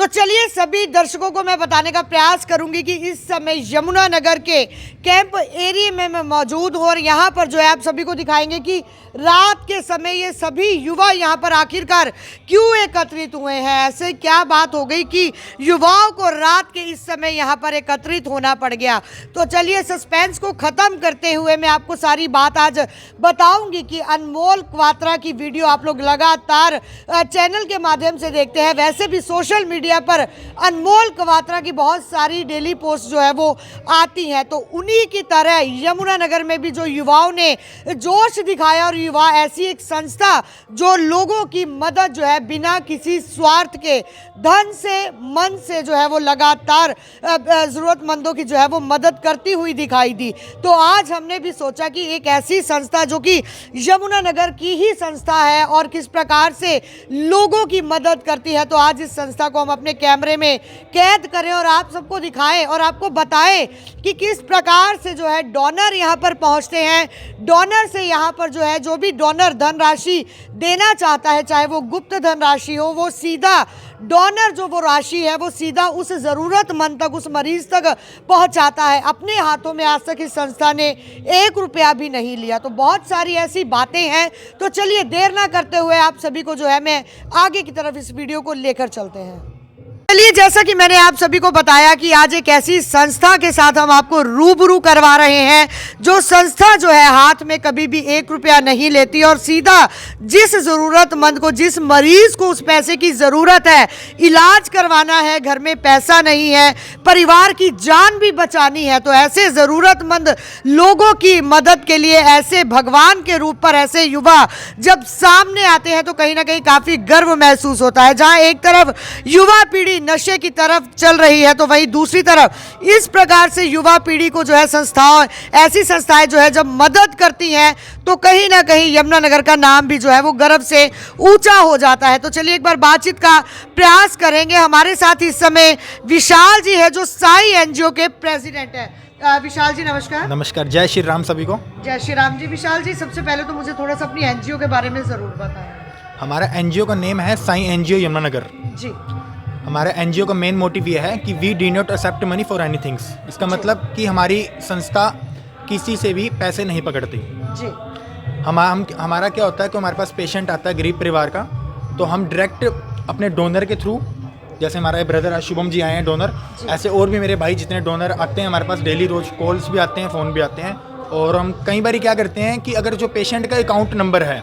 तो चलिए सभी दर्शकों को मैं बताने का प्रयास करूंगी कि इस समय यमुनानगर के कैंप एरिया में मैं मौजूद हूँ और यहाँ पर जो है आप सभी को दिखाएंगे कि रात के समय ये सभी युवा यहाँ पर आखिरकार क्यों एकत्रित हुए हैं। ऐसे क्या बात हो गई कि युवाओं को रात के इस समय यहाँ पर एकत्रित होना पड़ गया। तो चलिए सस्पेंस को ख़त्म करते हुए मैं आपको सारी बात आज बताऊंगी कि अनमोल क्वात्रा की वीडियो आप लोग लगातार चैनल के माध्यम से देखते हैं, वैसे भी सोशल मीडिया पर अनमोल क्वात्रा की बहुत सारी डेली पोस्ट जो है वो आती हैं। तो उन्हीं की तरह यमुनानगर में भी जो युवाओं ने जोश दिखाया और युवा ऐसी एक संस्था जो लोगों की मदद जो है बिना किसी स्वार्थ के धन से मन से जो है वो लगातार ज़रूरतमंदों की जो है वो मदद करती हुई दिखाई दी। तो आज हमने भी सोचा कि एक ऐसी संस्था जो कि यमुनानगर की ही संस्था है और किस प्रकार से लोगों की मदद करती है, तो आज इस संस्था को हम अपने कैमरे में कैद करें और आप सबको दिखाएं और आपको बताएं कि किस प्रकार से जो है डोनर यहाँ पर पहुँचते हैं। डोनर से यहाँ पर जो है जो भी डोनर धनराशि देना चाहता है, चाहे वो गुप्त धनराशि हो, वो सीधा डोनर जो वो राशि है वो सीधा उस ज़रूरतमंद तक, उस मरीज तक पहुंचाता है। अपने हाथों में आज तक इस संस्था ने 1 रुपया भी नहीं लिया। तो बहुत सारी ऐसी बातें हैं। तो चलिए देर ना करते हुए आप सभी को जो है मैं आगे की तरफ इस वीडियो को लेकर चलते हैं। चलिए जैसा कि मैंने आप सभी को बताया कि आज एक ऐसी संस्था के साथ हम आपको रूबरू करवा रहे हैं जो संस्था जो है हाथ में कभी भी 1 रुपया नहीं लेती और सीधा जिस ज़रूरतमंद को, जिस मरीज को उस पैसे की ज़रूरत है, इलाज करवाना है, घर में पैसा नहीं है, परिवार की जान भी बचानी है, तो ऐसे ज़रूरतमंद लोगों की मदद के लिए ऐसे भगवान के रूप पर ऐसे युवा जब सामने आते हैं तो कहीं ना कहीं काफ़ी गर्व महसूस होता है। जहाँ एक तरफ युवा पीढ़ी नशे की तरफ चल रही है तो वहीं दूसरी तरफ इस प्रकार से युवा पीढ़ी को जो है संस्थाओं, ऐसी संस्थाएं जो है जब मदद करती हैं तो कहीं ना कहीं यमुनानगर का नाम भी जो है वो गर्व से ऊंचा हो जाता है। तो चलिए एक बार बातचीत का प्रयास करेंगे। हमारे साथ इस समय विशाल जी है जो साई एनजीओ के प्रेसिडेंट है। विशाल जी नमस्कार। नमस्कार, जय श्री राम सभी को। जय श्री राम जी। विशाल जी सबसे पहले तो मुझे थोड़ा सा अपनी एनजीओ के बारे में जरूर बताएं। हमारा एनजीओ का नेम है साई एनजीओ यमुनानगर जी। हमारा एनजीओ का मेन मोटिव ये है कि we do not accept money for anythings. इसका मतलब कि हमारी संस्था किसी से भी पैसे नहीं पकड़ती जी। हमारा क्या होता है कि हमारे पास पेशेंट आता है गरीब परिवार का, तो हम डायरेक्ट अपने डोनर के थ्रू, जैसे हमारा ब्रदर शुभम जी आए हैं डोनर, ऐसे और भी मेरे भाई जितने डोनर आते हैं हमारे पास डेली, रोज कॉल्स भी आते हैं, फ़ोन भी आते हैं। और हम कई बार क्या करते हैं कि अगर जो पेशेंट का अकाउंट नंबर है,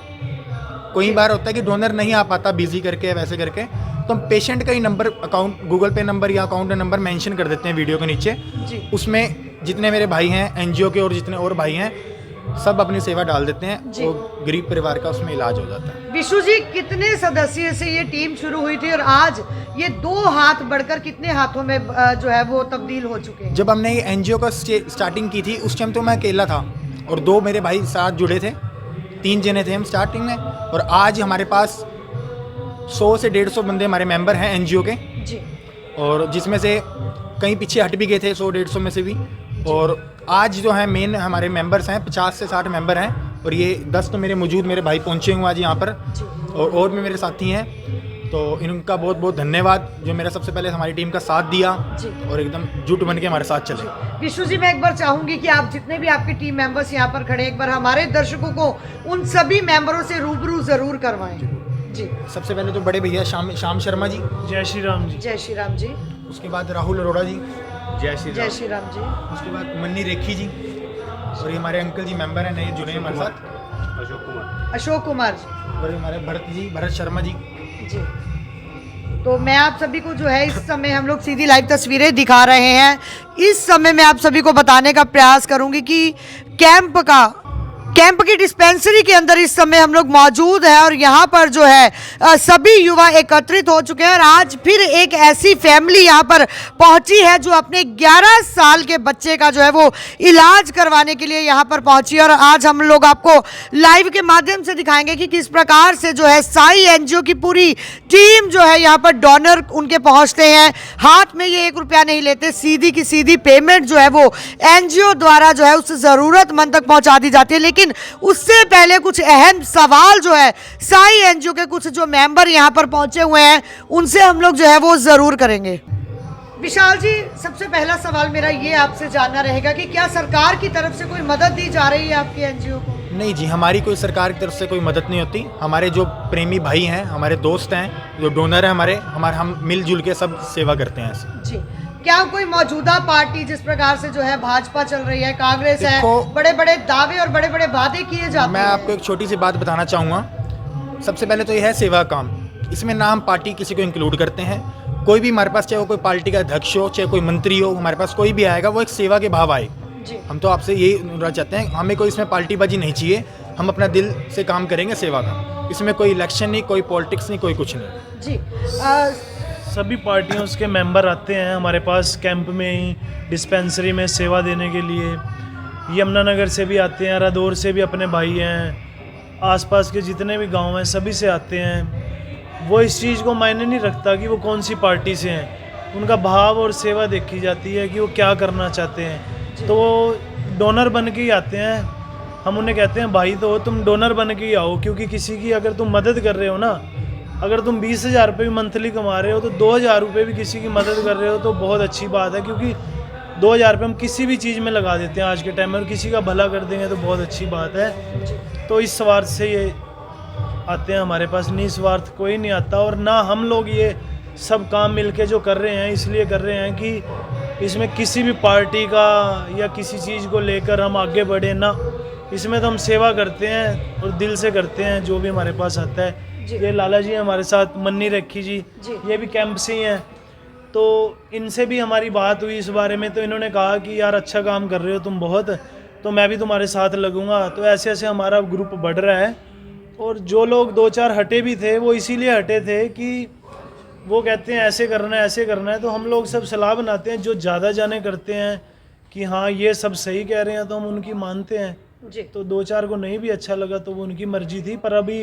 कई बार होता है कि डोनर नहीं आ पाता बिजी करके वैसे करके, तो हम पेशेंट का ही नंबर, अकाउंट गूगल पे नंबर या अकाउंट नंबर मेंशन कर देते हैं वीडियो के नीचे जी। उसमें जितने मेरे भाई हैं एनजीओ के और जितने और भाई हैं सब अपनी सेवा डाल देते हैं, तो गरीब परिवार का उसमें इलाज हो जाता है। विशु जी, कितने सदस्य से ये टीम शुरू हुई थी और आज ये 2 हाथ बढ़कर कितने हाथों में जो है वो तब्दील हो चुके हैं? जब हमने ये एनजीओ का स्टार्टिंग की थी उस टाइम तो मैं अकेला था और 2 मेरे भाई साथ जुड़े थे, 3 जने थे हम स्टार्टिंग में। और आज हमारे पास 100 से 150 बंदे हमारे मेंबर हैं एनजीओ के जी। और जिसमें से कहीं पीछे हट भी गए थे 100-150 में से भी। और आज जो है मेन हमारे मेंबर्स हैं 50 से 60 मेंबर हैं और ये 10 तो मेरे मौजूद मेरे भाई पहुंचे हुए आज यहाँ पर और भी मेरे साथी हैं। तो इनका बहुत बहुत धन्यवाद जो मेरा सबसे पहले हमारी टीम का साथ दिया और एकदम जुट बन के हमारे साथ चले। विशु जी, मैं एक बार चाहूंगी कि आप जितने भी आपके टीम मेंबर्स यहाँ पर खड़े, एक बार हमारे दर्शकों को उन सभी मेंबरों से रूबरू जरूर करवाएं जी। सबसे पहले तो बड़े भैया श्याम शर्मा जी, जय श्री राम जी। जय श्री राम जी। उसके बाद राहुल अरोड़ा जी, जय श्री राम जी। उसके बाद मन्नी रेखी जी और ये हमारे अंकल जी मेंबर हैं नए जुड़े हमारे साथ, अशोक कुमार जी, और हमारे भरत शर्मा जी जी। तो मैं आप सभी को जो है इस समय हम लोग सीधी लाइव तस्वीरें दिखा रहे हैं। इस समय मैं आप सभी को बताने का प्रयास करूंगी कि कैंप की डिस्पेंसरी के अंदर इस समय हम लोग मौजूद हैं और यहाँ पर जो है सभी युवा एकत्रित हो चुके हैं और आज फिर एक ऐसी फैमिली यहाँ पर पहुँची है जो अपने 11 साल के बच्चे का जो है वो इलाज करवाने के लिए यहाँ पर पहुँची। और आज हम लोग आपको लाइव के माध्यम से दिखाएंगे कि किस प्रकार से जो है साई एनजीओ की पूरी टीम जो है यहाँ पर डोनर उनके पहुँचते हैं, हाथ में ये 1 रुपया नहीं लेते, सीधी की सीधी पेमेंट जो है वो एनजीओ द्वारा जो है उस ज़रूरतमंद तक पहुँचा दी जाती है। लेकिन लेकिन उससे पहले कुछ अहम सवाल जो है साई एनजीओ के कुछ जो मेंबर यहाँ पर पहुंचे हुए हैं उनसे हम लोग जो है वो जरूर करेंगे। विशाल जी, सबसे पहला सवाल मेरा ये आपसे जानना रहेगा कि क्या सरकार की तरफ से कोई मदद दी जा रही है आपके एनजीओ को? नहीं जी, हमारी कोई सरकार की तरफ से कोई मदद नहीं होती। हमारे जो प्रेमी भाई हैं, हमारे दोस्त हैं, जो डोनर हैं हमारे हम मिलजुल के सब सेवा करते हैं जी। क्या कोई मौजूदा पार्टी जिस प्रकार से जो है भाजपा चल रही है, कांग्रेस है, बड़े बड़े दावे और बड़े बड़े वादे किए जाते हैं? मैं आपको एक छोटी सी बात बताना चाहूँगा। सबसे पहले तो यह है सेवा काम। इसमें ना हम पार्टी किसी को इंक्लूड करते हैं। कोई भी हमारे पास, चाहे वो कोई पार्टी का अध्यक्ष हो, चाहे कोई मंत्री हो, हमारे पास कोई भी आएगा वो एक सेवा के भाव आए। हम तो आपसे यही अनुरोध चाहते हैं, हमें कोई इसमें पार्टीबाजी नहीं चाहिए। हम अपना दिल से काम करेंगे सेवा का। इसमें कोई इलेक्शन नहीं, कोई पॉलिटिक्स नहीं, कोई कुछ नहीं जी। सभी पार्टियों के मेंबर आते हैं हमारे पास कैंप में ही, डिस्पेंसरी में सेवा देने के लिए। यमुनानगर से भी आते हैं, रादौर से भी अपने भाई हैं, आसपास के जितने भी गांव हैं सभी से आते हैं। वो इस चीज़ को मायने नहीं रखता कि वो कौन सी पार्टी से हैं, उनका भाव और सेवा देखी जाती है कि वो क्या करना चाहते हैं। तो वो डोनर बन के ही आते हैं। हम उन्हें कहते हैं भाई तो तुम डोनर बन के ही आओ, क्योंकि किसी की अगर तुम मदद कर रहे हो ना, अगर तुम 20,000 रुपये भी मंथली कमा रहे हो तो 2,000 रुपये भी किसी की मदद कर रहे हो तो बहुत अच्छी बात है। क्योंकि 2,000 रुपये हम किसी भी चीज़ में लगा देते हैं आज के टाइम में, और किसी का भला कर देंगे तो बहुत अच्छी बात है। तो इस स्वार्थ से ये आते हैं हमारे पास, निस्वार्थ कोई नहीं आता। और ना हम लोग ये सब काम मिलके जो कर रहे हैं इसलिए कर रहे हैं कि इसमें किसी भी पार्टी का या किसी चीज़ को लेकर हम आगे बढ़े ना। इसमें तो हम सेवा करते हैं और दिल से करते हैं जो भी हमारे पास आता है। ये लाला जी हमारे साथ, मन्नी रखी जी, ये भी कैंप से ही हैं। तो इनसे भी हमारी बात हुई इस बारे में, तो इन्होंने कहा कि यार अच्छा काम कर रहे हो तुम बहुत, तो मैं भी तुम्हारे साथ लगूंगा। तो ऐसे ऐसे हमारा ग्रुप बढ़ रहा है। और जो लोग 2-4 हटे भी थे वो इसीलिए हटे थे कि वो कहते हैं ऐसे करना है ऐसे करना है। तो हम लोग सब सलाह बनाते हैं, जो ज़्यादा जाने करते हैं कि हाँ ये सब सही कह रहे हैं तो हम उनकी मानते हैं जी। तो 2-4 को नहीं भी अच्छा लगा तो वो उनकी मर्जी थी, पर अभी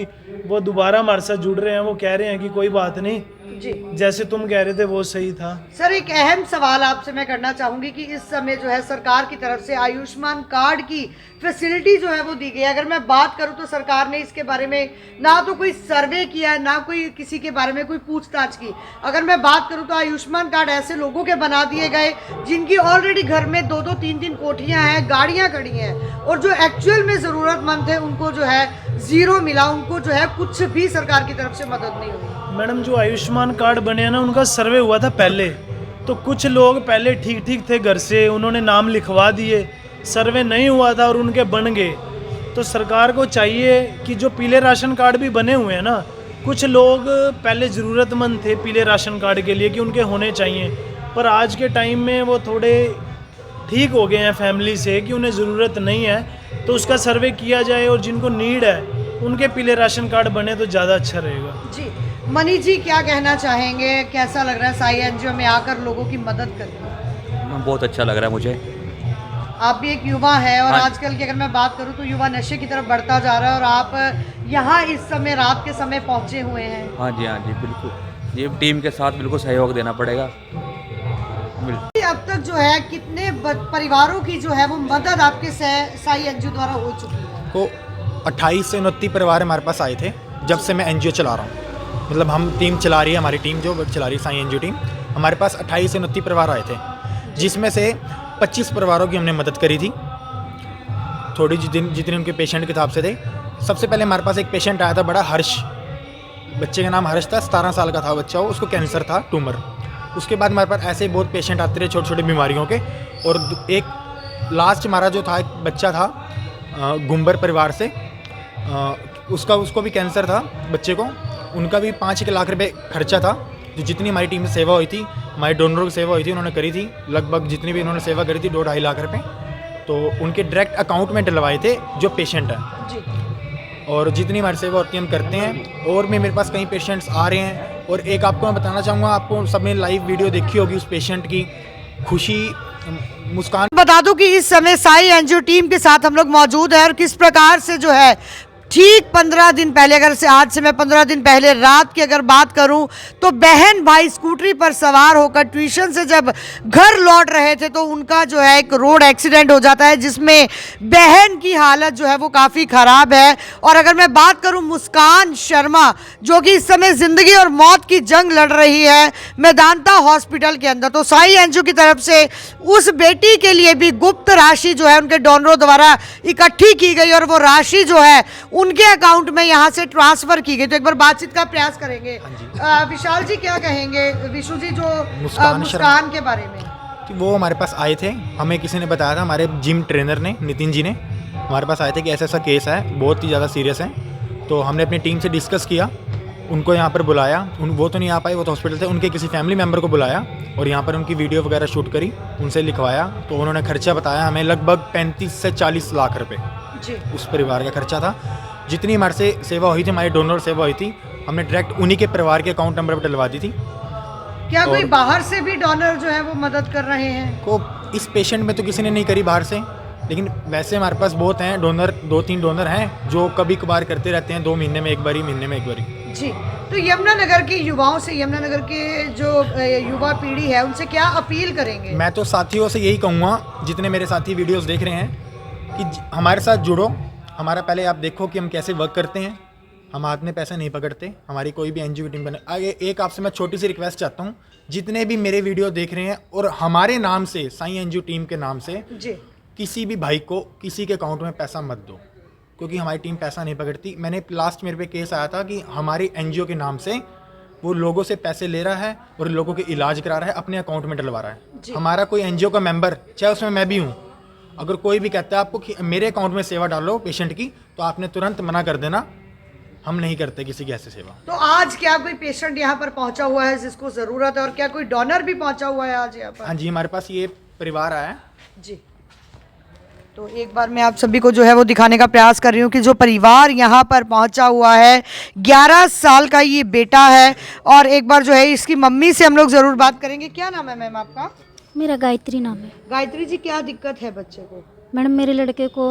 वो दोबारा हमारे साथ जुड़ रहे हैं। वो कह रहे हैं कि कोई बात नहीं जी, जैसे तुम कह रहे थे वो सही था। सर, एक अहम सवाल आपसे मैं करना चाहूंगी कि इस समय जो है सरकार की तरफ से आयुष्मान कार्ड की फैसिलिटी जो है वो दी गई है। अगर मैं बात करूं तो सरकार ने इसके बारे में ना तो कोई सर्वे किया, ना कोई किसी के बारे में कोई पूछताछ की। अगर मैं बात करूं तो आयुष्मान कार्ड ऐसे लोगों के बना दिए गए जिनकी ऑलरेडी घर में 2-2, 3-3 कोठियां हैं, गाड़ियां खड़ी हैं, और जो एक्चुअल में ज़रूरतमंद है उनको जो है जीरो मिला, उनको जो है कुछ भी सरकार की तरफ से मदद नहीं हुई। मैडम, जो आयुष्मान कार्ड बने हैं ना, उनका सर्वे हुआ था पहले। तो कुछ लोग पहले ठीक ठीक थे घर से, उन्होंने नाम लिखवा दिए, सर्वे नहीं हुआ था और उनके बन गए। तो सरकार को चाहिए कि जो पीले राशन कार्ड भी बने हुए हैं ना, कुछ लोग पहले ज़रूरतमंद थे पीले राशन कार्ड के लिए कि उनके होने चाहिए, पर आज के टाइम में वो थोड़े ठीक हो गए हैं फैमिली से कि उन्हें ज़रूरत नहीं है। तो उसका सर्वे किया जाए और जिनको नीड है उनके पीले राशन कार्ड बने तो ज़्यादा अच्छा रहेगा जी। मनी जी, क्या कहना चाहेंगे? कैसा लग रहा है साई एनजीओ में आकर लोगों की मदद करना? बहुत अच्छा लग रहा है मुझे। आप भी एक युवा है और हाँ। आजकल की अगर मैं बात करूं तो युवा नशे की तरफ बढ़ता जा रहा है, और आप यहाँ इस समय रात के समय पहुँचे हुए हैं। हाँ जी बिल्कुल। ये टीम के साथ बिल्कुल सहयोग देना पड़ेगा। अब तक जो है कितने परिवारों की जो है वो मदद आपके साई एनजीओ द्वारा हो चुकी है? को 28 से 29 परिवार हमारे पास आए थे जब से मैं एनजीओ चला रहा हूँ। मतलब हम टीम चला रही है, हमारी टीम जो चला रही है साई एनजीओ टीम, हमारे पास 28 से 29 परिवार आए थे, जिसमें से 25 परिवारों की हमने मदद करी थी, थोड़ी जितने उनके पेशेंट के हिसाब से थे। सबसे पहले हमारे पास एक पेशेंट आया था, बड़ा हर्ष, बच्चे का नाम हर्ष था, 17 साल का था बच्चा, वो उसको कैंसर था, ट्यूमर। उसके बाद हमारे पास ऐसे बहुत पेशेंट आते रहे छोटे छोटे बीमारियों के। और एक लास्ट हमारा जो था एक बच्चा था गुम्बर परिवार से, उसको भी कैंसर था बच्चे को, उनका भी 5 लाख रुपए खर्चा था। जो जितनी हमारी टीम से सेवा हुई थी, हमारे डोनरों की सेवा हुई थी, उन्होंने करी थी, लगभग जितनी भी उन्होंने सेवा करी थी 2-2.5 लाख रुपए, तो उनके डायरेक्ट अकाउंट में डलवाए थे जो पेशेंट है। और जितनी हमारी सेवा होती है हम करते हैं। और भी मेरे पास कई पेशेंट्स आ रहे हैं। और एक आपको मैं बताना चाहूँगा, आपको सबने लाइव वीडियो देखी होगी उस पेशेंट की खुशी, मुस्कान। बता दूं कि इस समय साई एनजीओ टीम के साथ हम लोग मौजूद हैं और किस प्रकार से जो है ठीक 15 दिन पहले, अगर से आज से मैं 15 दिन पहले रात की अगर बात करूं तो बहन भाई स्कूटरी पर सवार होकर ट्यूशन से जब घर लौट रहे थे तो उनका जो है एक रोड एक्सीडेंट हो जाता है, जिसमें बहन की हालत जो है वो काफ़ी ख़राब है। और अगर मैं बात करूं मुस्कान शर्मा, जो कि इस समय ज़िंदगी और मौत की जंग लड़ रही है मेदांता हॉस्पिटल के अंदर, तो साई एनजीओ की तरफ से उस बेटी के लिए भी गुप्त राशि जो है उनके डोनरों द्वारा इकट्ठी की गई और वो राशि जो है उनके अकाउंट में यहाँ से ट्रांसफर की गई। तो एक बार बातचीत का प्रयास करेंगे। विशाल जी क्या कहेंगे विशु जी जो मुस्कान के बारे में? कि वो हमारे पास आए थे, हमें किसी ने बताया था, हमारे जिम ट्रेनर ने, नितिन जी ने हमारे पास आए थे कि ऐसा ऐसा केस है, बहुत ही ज़्यादा सीरियस है। तो हमने अपनी टीम से डिस्कस किया, उनको यहाँ पर बुलाया, वो तो नहीं आ पाए, वो तो हॉस्पिटल थे, उनके किसी फैमिली मेम्बर को बुलाया और यहाँ पर उनकी वीडियो वगैरह शूट करी, उनसे लिखवाया। तो उन्होंने खर्चा बताया हमें लगभग 35 से 40 लाख रुपये उस परिवार का खर्चा था। जितनी हमारे से सेवा हुई थी, हमारी डोनर सेवा हुई थी, हमने डायरेक्ट उन्हीं के परिवार के अकाउंट नंबर पर डलवा दी थी। क्या कोई बाहर से भी डोनर जो है वो मदद कर रहे हैं? को इस पेशेंट में तो किसी ने नहीं करी बाहर से, लेकिन वैसे हमारे पास बहुत हैं डोनर, 2-3 डोनर हैं जो कभी कभार करते रहते हैं, 2 महीने में एक बारी, महीने में एक बारी। जी, तो यमुनानगर के युवाओं से, यमुनानगर के जो युवा पीढ़ी है उनसे क्या अपील करेंगे? मैं तो साथियों से यही कहूँगा, जितने मेरे साथी वीडियोस देख रहे हैं, कि हमारे साथ जुड़ो। हमारा पहले आप देखो कि हम कैसे वर्क करते हैं, हम हाथ में पैसे नहीं पकड़ते, हमारी कोई भी एनजीओ टीम बने। आगे एक आपसे मैं छोटी सी रिक्वेस्ट चाहता हूँ, जितने भी मेरे वीडियो देख रहे हैं और हमारे नाम से, साई एनजीओ टीम के नाम से, जी, किसी भी भाई को किसी के अकाउंट में पैसा मत दो, क्योंकि हमारी टीम पैसा नहीं पकड़ती। मैंने लास्ट मेरे पे केस आया था कि हमारी एनजीओ के नाम से वो लोगों से पैसे ले रहा है और लोगों के इलाज करा रहा है, अपने अकाउंट में डलवा रहा है। हमारा कोई एनजीओ का मेंबर, चाहे उसमें मैं भी हूँ, अगर कोई भी कहता है आपको कि मेरे अकाउंट में सेवा डालो पेशेंट की, तो आपने तुरंत मना कर देना, हम नहीं करते किसी की ऐसी सेवा। तो आज क्या कोई पेशेंट यहाँ पर पहुँचा हुआ है जिसको ज़रूरत है, और क्या कोई डोनर भी पहुँचा हुआ है आज यहाँ पर? हाँ जी, हमारे पास ये परिवार आया है जी। तो एक बार मैं आप सभी को जो है वो दिखाने का प्रयास कर रही हूँ कि जो परिवार यहाँ पर पहुँचा हुआ है, 11 साल का ये बेटा है। और एक बार जो है इसकी मम्मी से हम लोग ज़रूर बात करेंगे। क्या नाम है मैम आपका? मेरा गायत्री नाम है। गायत्री जी, क्या दिक्कत है बच्चे को? मैडम, मेरे लड़के को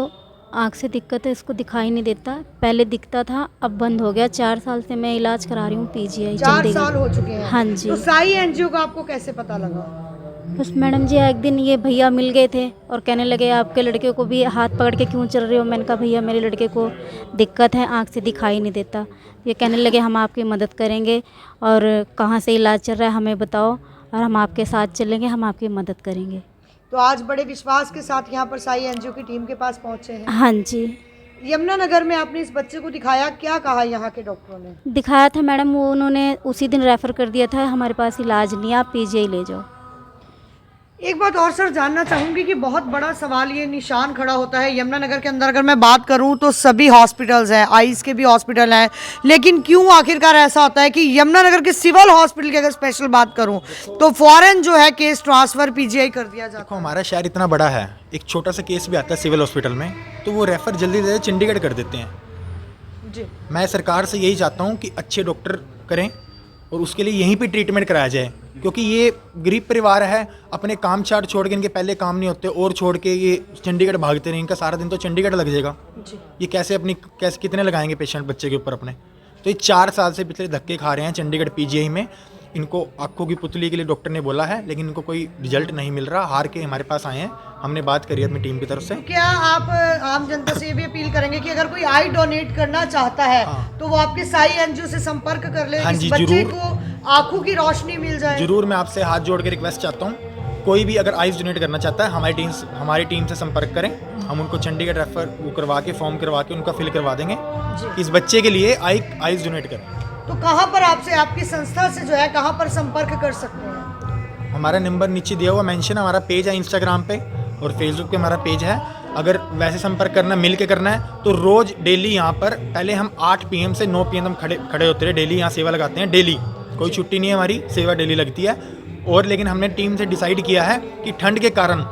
आँख से दिक्कत है, इसको दिखाई नहीं देता। पहले दिखता था, अब बंद हो गया। 4 साल से मैं इलाज करा रही हूँ पीजीआई 4 साल हो चुके हैं? हाँ जी। तो साई एनजीओ का आपको कैसे पता लगा? बस मैडम जी, एक दिन ये भैया मिल गए थे और कहने लगे आपके लड़के को भी हाथ पकड़ के क्यों चल रहे हो। मैंने कहा भैया मेरे लड़के को दिक्कत है, आँख से दिखाई नहीं देता। ये कहने लगे हम आपकी मदद करेंगे और कहाँ से इलाज चल रहा है हमें बताओ और हम आपके साथ चलेंगे, हम आपकी मदद करेंगे। तो आज बड़े विश्वास के साथ यहाँ पर साई एनजीओ की टीम के पास पहुँचे हैं। हाँ जी। यमुनानगर में आपने इस बच्चे को दिखाया, क्या कहा यहाँ के डॉक्टरों ने? दिखाया था मैडम, वो उन्होंने उसी दिन रेफ़र कर दिया था, हमारे पास इलाज नहीं है, आप पीजीआई ले जाओ। एक बात और सर जानना चाहूँगी कि बहुत बड़ा सवाल ये निशान खड़ा होता है यमुनानगर के अंदर, अगर मैं बात करूँ तो सभी हॉस्पिटल्स हैं, आइज़ के भी हॉस्पिटल हैं, लेकिन क्यों आखिरकार ऐसा होता है कि यमुनानगर के सिविल हॉस्पिटल की अगर स्पेशल बात करूँ तो फॉरेन जो है केस ट्रांसफ़र पीजीआई कर दिया जाता है? देखो, हमारा शहर इतना बड़ा है, एक छोटा सा केस भी आता है सिविल हॉस्पिटल में तो वो रेफ़र जल्दी से चंडीगढ़ कर देते हैं। जी, मैं सरकार से यही चाहता हूँ कि अच्छे डॉक्टर करें और उसके लिए यहीं पे ट्रीटमेंट कराया जाए, क्योंकि ये गरीब परिवार है, अपने काम चाट छोड़ के, इनके पहले काम नहीं होते और छोड़ के ये चंडीगढ़ भागते रहे, इनका सारा दिन तो चंडीगढ़ लग जाएगा। ये कैसे कितने लगाएंगे पेशेंट बच्चे के ऊपर अपने? तो ये 4 साल से पिछले धक्के खा रहे हैं चंडीगढ़ पीजीआई में। इनको आँखों की पुतली के लिए डॉक्टर ने बोला है, लेकिन इनको कोई रिजल्ट नहीं मिल रहा, हार के हमारे पास आए हैं। हमने बात करी अपनी टीम की तरफ से। क्या आप आम जनता से ये भी अपील करेंगे कि अगर कोई आई डोनेट करना चाहता है तो वो आपके साई एनजीओ से संपर्क कर ले, हाँ इस जी, बच्चे जरूर। को आंखों की रोशनी मिल जाए? जरूर, मैं आपसे हाथ जोड़ के रिक्वेस्ट चाहता हूँ, कोई भी अगर आइज़ डोनेट करना चाहता है हमारी टीम से संपर्क करें। हम उनको चंडीगढ़ रेफर वो करवा के, फॉर्म करवा के उनका फिल करवा देंगे कि इस बच्चे के लिए आइज़ डोनेट करें। तो कहाँ पर आपसे, आपकी संस्था से जो है कहाँ पर संपर्क कर सकते हैं? हमारा नंबर नीचे दिया हुआ मेंशन, हमारा पेज है इंस्टाग्राम पे और फेसबुक पे हमारा पेज है। अगर वैसे संपर्क करना, मिल के करना है तो रोज़ डेली यहाँ पर, पहले हम 8 PM से 9 PM हम खड़े होते रहे, डेली यहाँ सेवा लगाते हैं, डेली कोई छुट्टी नहीं है, हमारी सेवा डेली लगती है। और लेकिन हमने टीम से डिसाइड किया है कि ठंड के कारण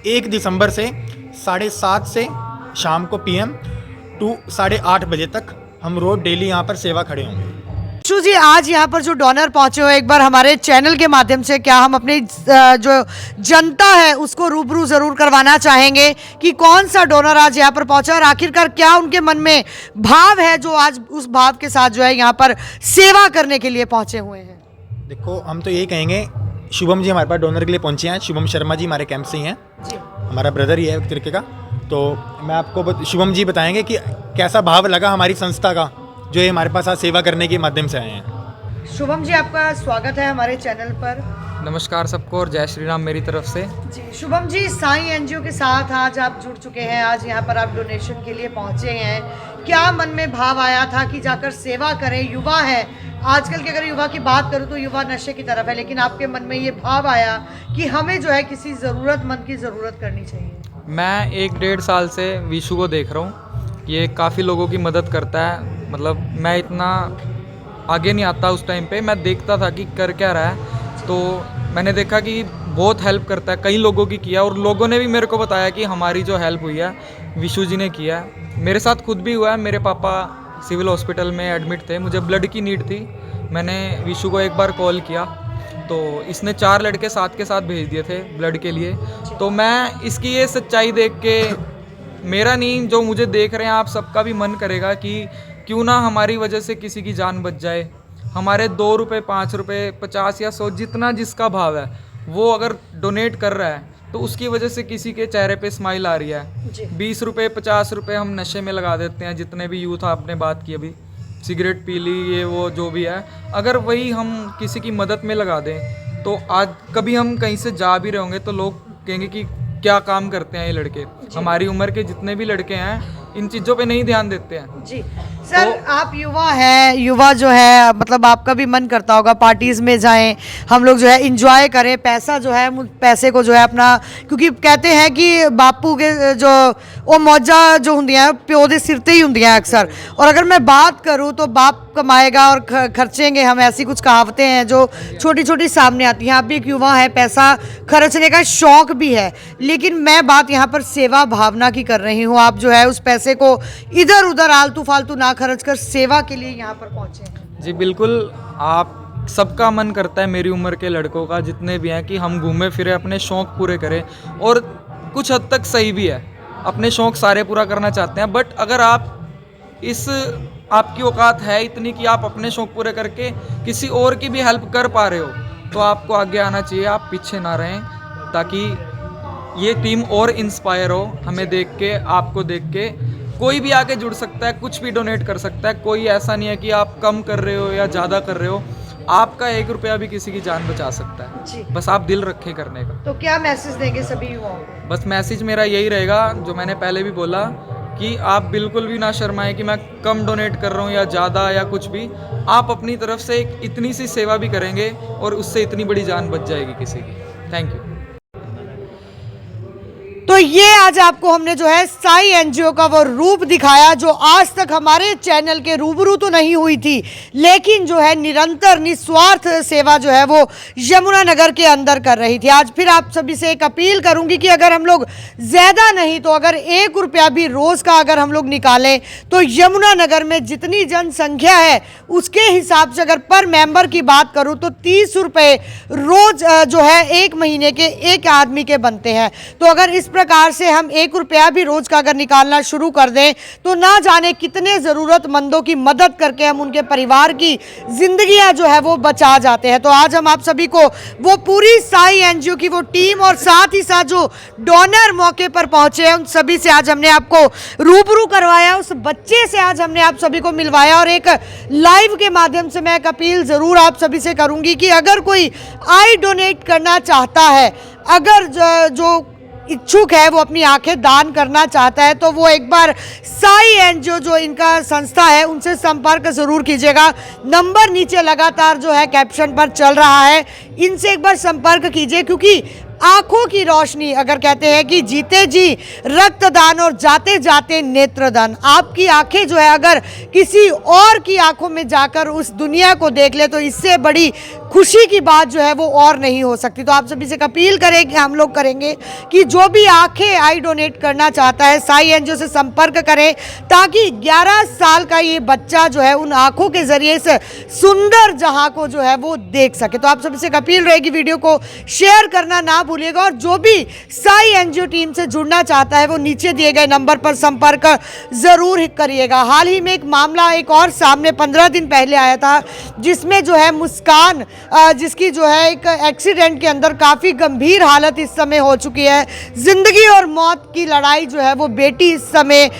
1 दिसंबर से 7:30 से शाम को PM टू 8:30 बजे तक हम रोज़ डेली यहाँ पर सेवा खड़े होंगे। इच्छु जी, आज यहाँ पर जो डोनर पहुंचे हो, एक बार हमारे चैनल के माध्यम से क्या हम अपनी जो जनता है उसको रूबरू जरूर करवाना चाहेंगे कि कौन सा डोनर आज यहाँ पर पहुंचा और आखिरकार क्या उनके मन में भाव है जो आज उस भाव के साथ जो है यहाँ पर सेवा करने के लिए पहुंचे हुए हैं। देखो, हम तो यही कहेंगे, शुभम जी हमारे पास डोनर के लिए पहुंचे हैं। शुभम शर्मा जी हमारे कैंप से ही हैं, हमारा ब्रदर ही है एक तरीके का। तो मैं आपको शुभम जी बताएंगे कि कैसा भाव लगा हमारी संस्था का, जो ये हमारे पास आज सेवा करने के माध्यम से आए हैं। शुभम जी, आपका स्वागत है हमारे चैनल पर। नमस्कार सबको और जय श्री राम मेरी तरफ से। जी शुभम जी, साईं एनजीओ के साथ आज आप जुड़ चुके हैं, आज यहाँ पर आप डोनेशन के लिए पहुँचे हैं। क्या मन में भाव आया था कि जाकर सेवा करें? युवा है, आजकल के अगर युवा की बात करूँ तो युवा नशे की तरफ है, लेकिन आपके मन में ये भाव आया कि हमें जो है किसी ज़रूरतमंद की ज़रूरत करनी चाहिए। मैं 1-1.5 साल से विशु को देख रहा हूँ, ये काफ़ी लोगों की मदद करता है। मतलब मैं इतना आगे नहीं आता, उस टाइम पे मैं देखता था कि कर क्या रहा है, तो मैंने देखा कि बहुत हेल्प करता है, कई लोगों की किया और लोगों ने भी मेरे को बताया कि हमारी जो हेल्प हुई है विशु जी ने किया है। मेरे साथ खुद भी हुआ है, मेरे पापा सिविल हॉस्पिटल में एडमिट थे, मुझे ब्लड की नीड थी। मैंने विशु को एक बार कॉल किया तो इसने 4 लड़के साथ के साथ भेज दिए थे ब्लड के लिए। तो मैं इसकी ये सच्चाई देख के, मेरा नहीं, जो मुझे देख रहे हैं आप सबका भी मन करेगा कि क्यों ना हमारी वजह से किसी की जान बच जाए। हमारे 2 रुपये, 5 रुपये, 50 या 100 जितना जिसका भाव है वो अगर डोनेट कर रहा है तो उसकी वजह से किसी के चेहरे पे स्माइल आ रही है। 20 रुपये, 50 रुपये हम नशे में लगा देते हैं, जितने भी यूथ आपने बात की अभी, सिगरेट पी ली, ये वो जो भी है, अगर वही हम किसी की मदद में लगा दें तो आज कभी हम कहीं से जा भी रहे होंगे तो लोग कहेंगे कि क्या काम करते हैं ये लड़के। हमारी उम्र के जितने भी लड़के हैं इन चीज़ों पे नहीं ध्यान देते हैं। जी सर, तो आप युवा हैं, युवा जो है मतलब आपका भी मन करता होगा पार्टीज़ में जाएं, हम लोग जो है इंजॉय करें, पैसा जो है पैसे को जो है अपना, क्योंकि कहते हैं कि बापू के जो वो मौजा जो होंदियां प्यो दे सिर ते ही होंदियां अक्सर। और अगर मैं बात करूं तो बाप कमाएगा और खर्चेंगे हम, ऐसी कुछ कहावतें हैं जो छोटी छोटी सामने आती हैं। आप भी एक युवा है, पैसा खर्चने का शौक भी है, लेकिन मैं बात यहाँ पर सेवा भावना की कर रही हूँ। आप जो है उस पैसे को इधर उधर आलतू फालतू ना खर्च कर सेवा के लिए यहाँ पर पहुँचे हैं। जी बिल्कुल, आप सबका मन करता है, मेरी उम्र के लड़कों का जितने भी हैं, कि हम घूमे फिरे, अपने शौक़ पूरे करें। और कुछ हद तक सही भी है, अपने शौक़ सारे पूरा करना चाहते हैं, बट अगर आप आपकी औकात है इतनी कि आप अपने शौक़ पूरे करके किसी और की भी हेल्प कर पा रहे हो तो आपको आगे आना चाहिए, आप पीछे ना रहें, ताकि ये टीम और इंस्पायर हो। हमें देख के, आपको देख के कोई भी आके जुड़ सकता है, कुछ भी डोनेट कर सकता है। कोई ऐसा नहीं है कि आप कम कर रहे हो या ज़्यादा कर रहे हो, आपका 1 रुपया भी किसी की जान बचा सकता है, बस आप दिल रखे करने का। तो क्या मैसेज देंगे सभी युवाओं को? बस मैसेज मेरा यही रहेगा जो मैंने पहले भी बोला, कि आप बिल्कुल भी ना शर्माएं कि मैं कम डोनेट कर रहा हूँ या ज़्यादा या कुछ भी। आप अपनी तरफ से एक इतनी सी सेवा भी करेंगे और उससे इतनी बड़ी जान बच जाएगी किसी की। Thank you. तो ये आज आपको हमने जो है साईं एनजीओ का वो रूप दिखाया जो आज तक हमारे चैनल के रूबरू तो नहीं हुई थी, लेकिन जो है निरंतर निस्वार्थ सेवा जो है वो यमुनानगर के अंदर कर रही थी। आज फिर आप सभी से एक अपील करूंगी कि अगर हम लोग ज़्यादा नहीं तो अगर 1 रुपया भी रोज़ का अगर हम लोग निकालें तो यमुनानगर में जितनी जनसंख्या है उसके हिसाब से अगर पर मेंबर की बात करूं तो 30 रुपये रोज़ जो है 1 महीने के एक आदमी के बनते हैं। तो अगर इस प्रकार से हम 1 रुपया भी रोज का अगर निकालना शुरू कर दें तो ना जाने कितने ज़रूरतमंदों की मदद करके हम उनके परिवार की जिंदगियां जो है वो बचा जाते हैं। तो आज हम आप सभी को वो पूरी साईं एनजीओ की वो टीम और साथ ही साथ जो डोनर मौके पर पहुंचे हैं उन सभी से आज हमने आपको रूबरू करवाया, उस बच्चे से आज हमने आप सभी को मिलवाया। और एक लाइव के माध्यम से मैं एक अपील ज़रूर आप सभी से करूंगी कि अगर कोई आई डोनेट करना चाहता है, अगर जो इच्छुक है वो अपनी आंखें दान करना चाहता है तो वो एक बार साईं एनजीओ जो इनका संस्था है उनसे संपर्क ज़रूर कीजिएगा। नंबर नीचे लगातार जो है कैप्शन पर चल रहा है, इनसे एक बार संपर्क कीजिए, क्योंकि आंखों की रोशनी, अगर कहते हैं कि जीते जी रक्तदान और जाते जाते नेत्रदान, आपकी आंखें जो है अगर किसी और की आंखों में जाकर उस दुनिया को देख ले तो इससे बड़ी खुशी की बात जो है वो और नहीं हो सकती। तो आप सभी से अपील करेंगे, हम लोग करेंगे कि जो भी आंखें आई डोनेट करना चाहता है साई एनजीओ से संपर्क करें, ताकि 11 साल का ये बच्चा जो है उन आंखों के जरिए से सुंदर जहां को जो है वो देख सके। तो आप सभी से अपील रहेगी, वीडियो को शेयर करना ना भूलिएगा और जो भी साई एनजीओ टीम से जुड़ना चाहता है वो नीचे दिए गए नंबर पर संपर्क जरूर करिएगा। हाल ही में एक मामला एक और सामने 15 दिन पहले आया था, जिसमें जो है मुस्कान, जिसकी जो है एक एक्सीडेंट के अंदर काफ़ी गंभीर हालत इस समय हो चुकी है। जिंदगी और मौत की लड़ाई जो है वो बेटी इस समय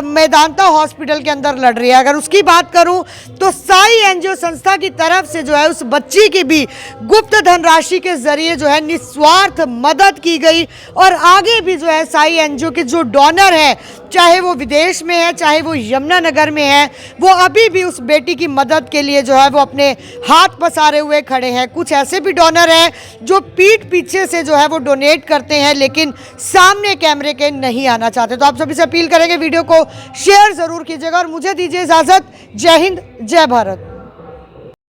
मेदांता हॉस्पिटल के अंदर लड़ रही है। अगर उसकी बात करूं तो साई एनजीओ संस्था की तरफ से जो है उस बच्ची की भी गुप्त धनराशि के जरिए जो है निस्वार्थ मदद की गई और आगे भी जो है साई एनजीओ के जो डोनर है, चाहे वो विदेश में है चाहे वो यमुनानगर में है, वो अभी भी उस बेटी की मदद के लिए जो है वो अपने हाथ पसारे हुए खड़े हैं। कुछ ऐसे भी डोनर हैं जो पीठ पीछे से जो है वो डोनेट करते हैं लेकिन सामने कैमरे के नहीं आना चाहते। तो आप सभी से अपील करेंगे, वीडियो को शेयर जरूर कीजिएगा और मुझे दीजिए इजाजत। जय हिंद, जय भारत।